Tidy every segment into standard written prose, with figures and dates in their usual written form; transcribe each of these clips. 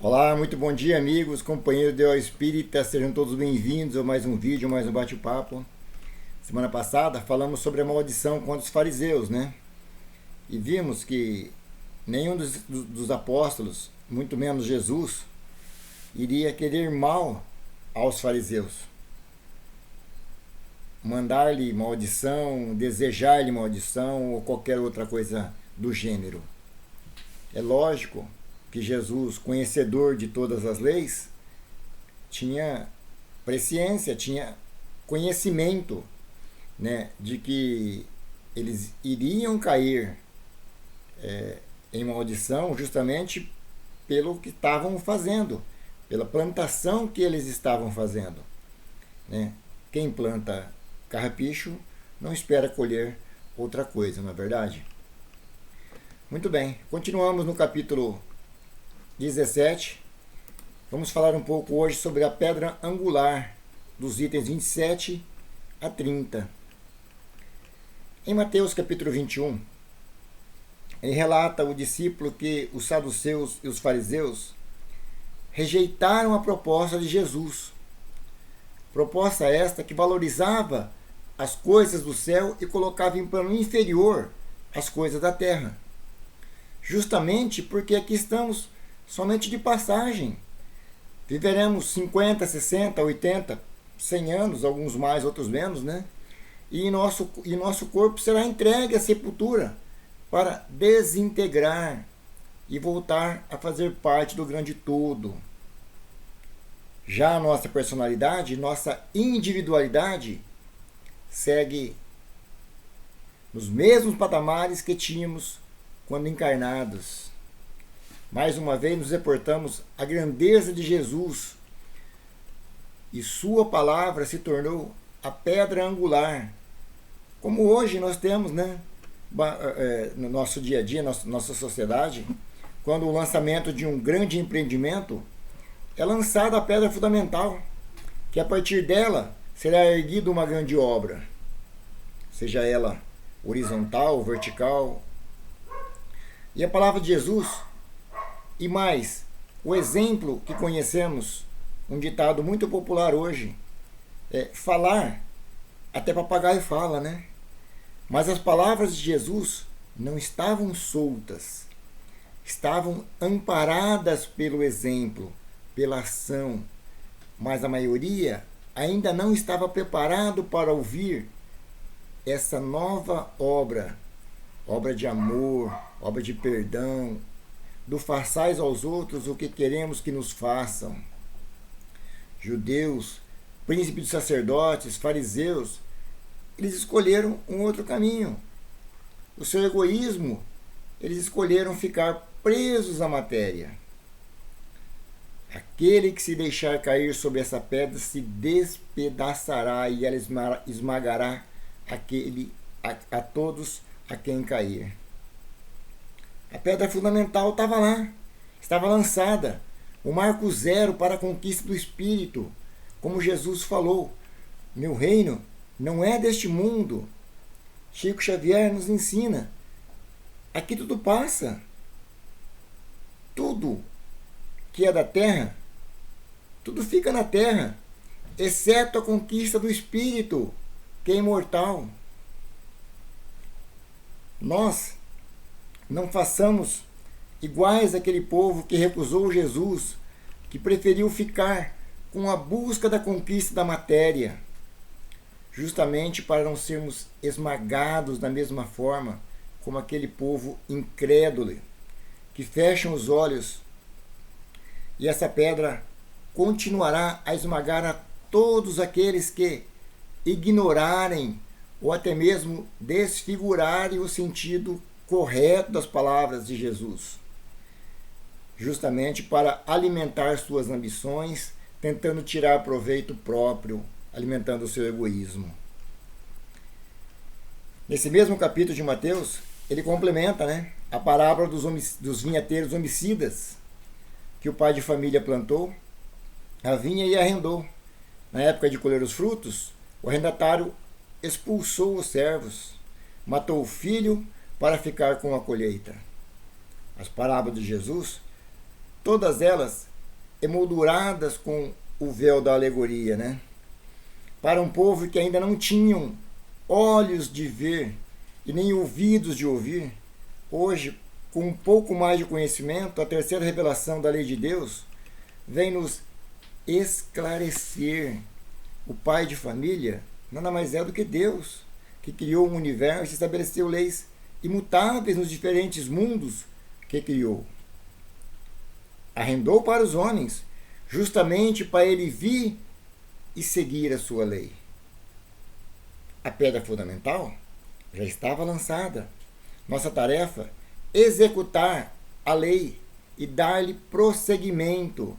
Olá, muito bom dia, amigos, companheiros de O Espírita, sejam todos bem-vindos a mais um vídeo, mais um bate-papo. Semana passada falamos sobre a maldição contra os fariseus, né? E vimos que nenhum dos apóstolos, muito menos Jesus, iria querer mal aos fariseus. Mandar-lhe maldição, desejar-lhe maldição ou qualquer outra coisa do gênero. É lógico que Jesus, conhecedor de todas as leis, tinha presciência, tinha conhecimento, né, de que eles iriam cair em maldição justamente pelo que estavam fazendo, pela plantação que eles estavam fazendo, né? Quem planta carrapicho não espera colher outra coisa, não é verdade? Muito bem, continuamos no capítulo 17. Vamos falar um pouco hoje sobre a pedra angular, dos itens 27 a 30. Em Mateus capítulo 21, ele relata o discípulo que os saduceus e os fariseus rejeitaram a proposta de Jesus. Proposta esta que valorizava as coisas do céu e colocava em plano inferior as coisas da terra. Justamente porque aqui estamos somente de passagem. Viveremos 50, 60, 80, 100 anos, alguns mais, outros menos, né? E nosso corpo será entregue à sepultura para desintegrar e voltar a fazer parte do grande todo. Já a nossa personalidade, nossa individualidade, segue nos mesmos patamares que tínhamos quando encarnados. Mais uma vez nos reportamos a grandeza de Jesus e sua palavra se tornou a pedra angular. Como hoje nós temos, né, no nosso dia a dia, nossa sociedade, quando o lançamento de um grande empreendimento é lançada a pedra fundamental, que a partir dela será erguida uma grande obra, seja ela horizontal, vertical. E a palavra de Jesus, e mais, o exemplo que conhecemos, um ditado muito popular hoje, é falar, até papagaio fala, né? Mas as palavras de Jesus não estavam soltas, estavam amparadas pelo exemplo, pela ação, mas a maioria ainda não estava preparado para ouvir essa nova obra, obra de amor, obra de perdão, do façais aos outros o que queremos que nos façam. Judeus, príncipes dos sacerdotes, fariseus, eles escolheram um outro caminho. O seu egoísmo, eles escolheram ficar presos à matéria. Aquele que se deixar cair sobre essa pedra se despedaçará e ela esmagará a todos a quem cair. A pedra fundamental estava lá, estava lançada, o marco zero para a conquista do Espírito. Como Jesus falou, meu reino não é deste mundo. Chico Xavier nos ensina, aqui tudo passa. Tudo que é da terra, tudo fica na terra, exceto a conquista do Espírito, que é imortal. Nós não façamos iguais àquele povo que recusou Jesus, que preferiu ficar com a busca da conquista da matéria, justamente para não sermos esmagados da mesma forma como aquele povo incrédulo, que fecham os olhos, e essa pedra continuará a esmagar a todos aqueles que ignorarem ou até mesmo desfigurarem o sentido correto das palavras de Jesus, justamente para alimentar suas ambições, tentando tirar proveito próprio, alimentando o seu egoísmo. Nesse mesmo capítulo de Mateus, ele complementa, né, a parábola dos vinhateiros homicidas, que o pai de família plantou a vinha e arrendou. Na época de colher os frutos, o arrendatário expulsou os servos, matou o filho para ficar com a colheita. As parábolas de Jesus, todas elas emolduradas com o véu da alegoria, né? Para um povo que ainda não tinham olhos de ver e nem ouvidos de ouvir, hoje, com um pouco mais de conhecimento, a terceira revelação da lei de Deus vem nos esclarecer. O pai de família nada mais é do que Deus, que criou um universo e estabeleceu leis imutáveis nos diferentes mundos que criou. Arrendou para os homens, justamente para ele vir e seguir a sua lei. A pedra fundamental já estava lançada. Nossa tarefa é executar a lei e dar-lhe prosseguimento.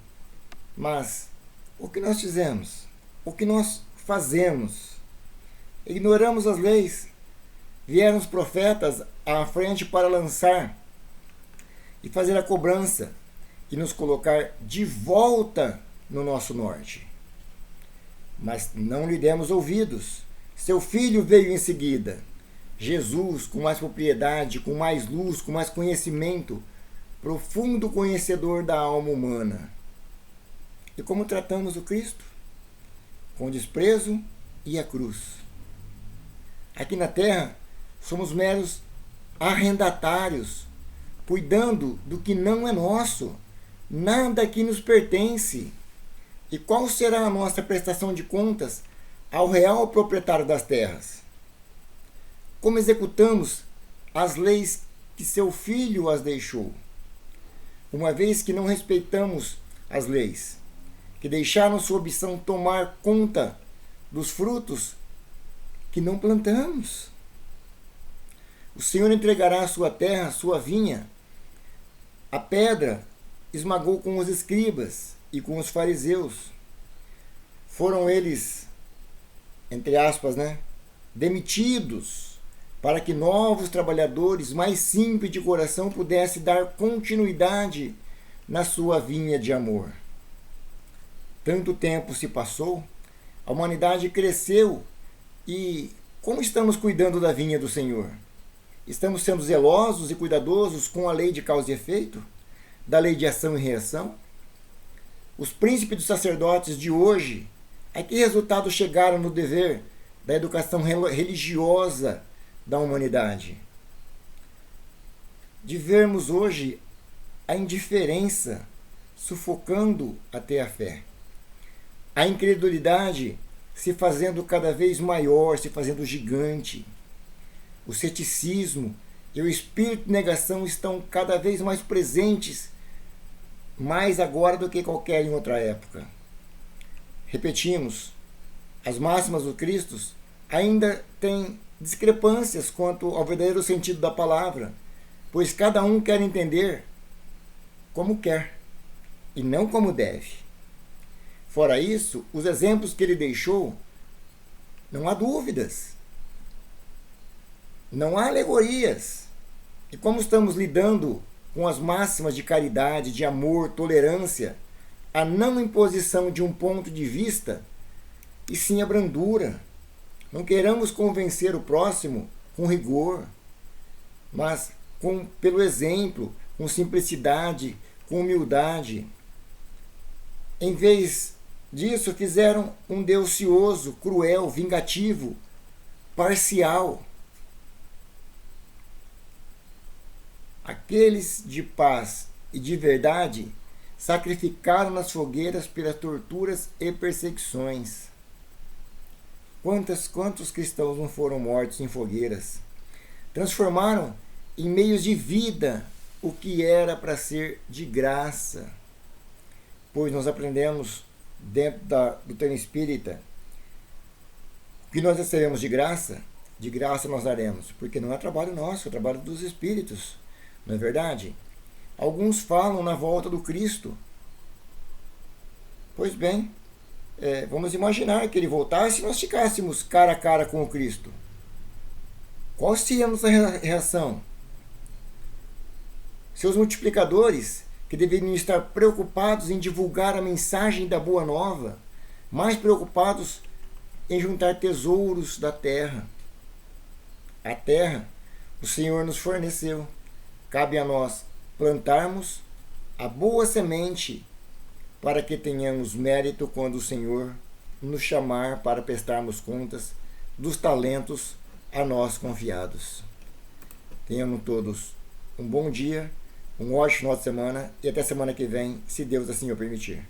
Mas o que nós fizemos? O que nós fazemos? Ignoramos as leis. Vieram os profetas à frente para lançar e fazer a cobrança e nos colocar de volta no nosso norte. Mas não lhe demos ouvidos. Seu filho veio em seguida. Jesus, com mais propriedade, com mais luz, com mais conhecimento, profundo conhecedor da alma humana. E como tratamos o Cristo? Com desprezo e a cruz. Aqui na terra, somos meros arrendatários, cuidando do que não é nosso. Nada aqui nos pertence. E qual será a nossa prestação de contas ao real proprietário das terras? Como executamos as leis que seu filho as deixou? Uma vez que não respeitamos as leis, que deixaram sua ambição tomar conta dos frutos que não plantamos. O Senhor entregará a sua terra, a sua vinha. A pedra esmagou com os escribas e com os fariseus. Foram eles, entre aspas, demitidos, para que novos trabalhadores mais simples de coração pudessem dar continuidade na sua vinha de amor. Tanto tempo se passou, a humanidade cresceu e como estamos cuidando da vinha do Senhor? Estamos sendo zelosos e cuidadosos com a lei de causa e efeito? Da lei de ação e reação? Os príncipes dos sacerdotes de hoje, a que resultado chegaram no dever da educação religiosa da humanidade? De vermos hoje a indiferença sufocando até a fé. A incredulidade se fazendo cada vez maior, se fazendo gigante. O ceticismo e o espírito de negação estão cada vez mais presentes, mais agora do que qualquer em outra época. Repetimos, as máximas do Cristo ainda têm discrepâncias quanto ao verdadeiro sentido da palavra, pois cada um quer entender como quer e não como deve. Fora isso, os exemplos que ele deixou, não há dúvidas, não há alegorias. E como estamos lidando com as máximas de caridade, de amor, tolerância, a não imposição de um ponto de vista, e sim a brandura. Não queremos convencer o próximo com rigor, mas pelo exemplo, com simplicidade, com humildade. Em vez disso, fizeram um Deus cioso, cruel, vingativo, parcial. Aqueles de paz e de verdade sacrificaram nas fogueiras pelas torturas e perseguições. Quantos cristãos não foram mortos em fogueiras? Transformaram em meios de vida o que era para ser de graça. Pois nós aprendemos dentro do treino espírita, o que nós recebemos de graça nós daremos, porque não é trabalho nosso, é trabalho dos espíritos, não é verdade? Alguns falam na volta do Cristo. Pois bem, vamos imaginar que ele voltasse e nós ficássemos cara a cara com o Cristo. Qual seria a nossa reação? Seus multiplicadores, que deveriam estar preocupados em divulgar a mensagem da Boa Nova, mais preocupados em juntar tesouros da terra. A terra o Senhor nos forneceu. Cabe a nós plantarmos a boa semente para que tenhamos mérito quando o Senhor nos chamar para prestarmos contas dos talentos a nós confiados. Tenhamos todos um bom dia, um ótimo final de semana e até semana que vem, se Deus assim o permitir.